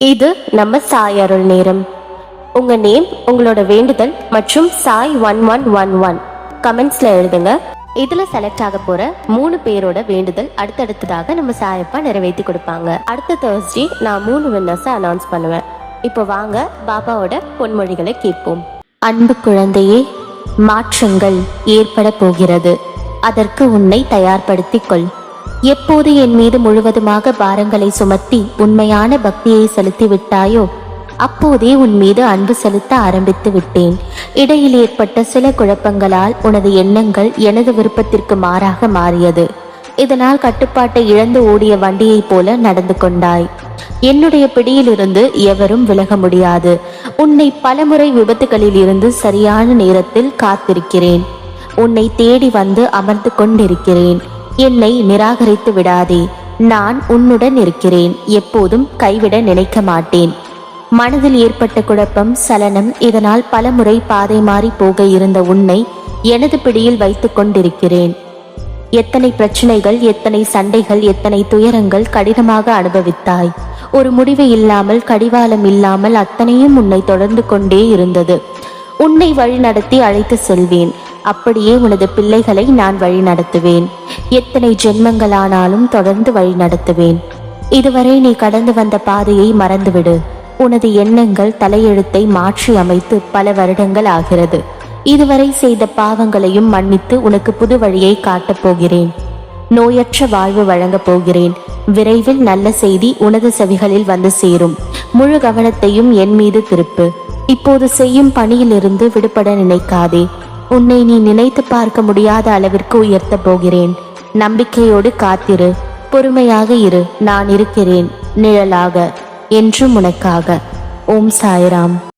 இது நம்ம சாய் அருள் நேரம். உங்க நேம், உங்களோட வேண்டுதல் மற்றும் சாய் 1111 கமெண்ட்ஸ்ல எழுதுங்க. இதுல செலக்ட் ஆக போற 3 பேரோட வேண்டுதல் அடுத்தடுத்ததாக நம்ம சாயப்பா நிறைவேற்றி கொடுப்பாங்க. அடுத்த Thursday நான் 3 வின்னர்ஸை அனௌன்ஸ் பண்ணுவேன். இப்போ வாங்க பாபாவோட பொன்மொழிகளை கேட்போம். அன்பு குழந்தையே, மாற்றங்கள் ஏற்பட போகிறது. அதற்கு உன்னை தயார்படுத்திக் கொள். எப்போது என் மீது முழுவதுமாக பாரங்களை சுமத்தி உண்மையான பக்தியை செலுத்தி விட்டாயோ அப்போதே உன் மீது அன்பு செலுத்த ஆரம்பித்து விட்டேன். இடையில் ஏற்பட்ட சில குழப்பங்களால் உனது எண்ணங்கள் எனது விருப்பத்திற்கு மாறாக மாறியது. இதனால் கட்டுப்பாட்டை இழந்து ஓடிய வண்டியைப் போல நடந்து கொண்டாய். என்னுடைய பிடியிலிருந்து எவரும் விலக முடியாது. உன்னை பலமுறை விபத்துகளில் இருந்து சரியான நேரத்தில் காத்திருக்கிறேன். உன்னை தேடி வந்து அமர்ந்து கொண்டிருக்கிறேன். என்னை நிராகரித்து விடாதே. நான் உன்னுடன் இருக்கிறேன். எப்போதும் கைவிட நினைக்க மாட்டேன். மனதில் ஏற்பட்ட குழப்பம், சலனம், இதனால் பலமுறை பாதை மாறி போக இருந்த உன்னை எனது பிடியில் வைத்து கொண்டிருக்கிறேன். எத்தனை பிரச்சனைகள், எத்தனை சண்டைகள், எத்தனை துயரங்கள் கடினமாக அனுபவித்தாய். ஒரு முடிவு இல்லாமல், கடிவாளம் இல்லாமல் அத்தனையும் உன்னை தொடர்ந்து கொண்டே இருந்தது. உன்னை வழி நடத்தி அழைத்து செல்வேன். அப்படியே உனது பிள்ளைகளை நான் வழி நடத்துவேன். எத்தனை ஜென்மங்களானாலும் தொடர்ந்து வழி நடத்துவேன். இதுவரை நீ கடந்து வந்த பாதையை மறந்துவிடு. உனது எண்ணங்கள் தலையெழுத்தை மாற்றி அமைத்து பல வருடங்கள் ஆகிறது. இதுவரை செய்த பாவங்களையும் மன்னித்து உனக்கு புது வழியை காட்டப் போகிறேன். நோயற்ற வாழ்வு வழங்கப் போகிறேன். விரைவில் நல்ல செய்தி உனது செவிகளில் வந்து சேரும். முழு கவனத்தையும் என் மீது திருப்பு. இப்போது செய்யும் பணியிலிருந்து விடுபட நினைக்காதே. உன்னை நீ நினைத்து பார்க்க முடியாத அளவிற்கு உயர்த்த போகிறேன். நம்பிக்கையோடு காத்திரு. பொறுமையாக இரு. நான் இருக்கிறேன் நிழலாக, என்றும் உனக்காக. ஓம் சாய்ராம்.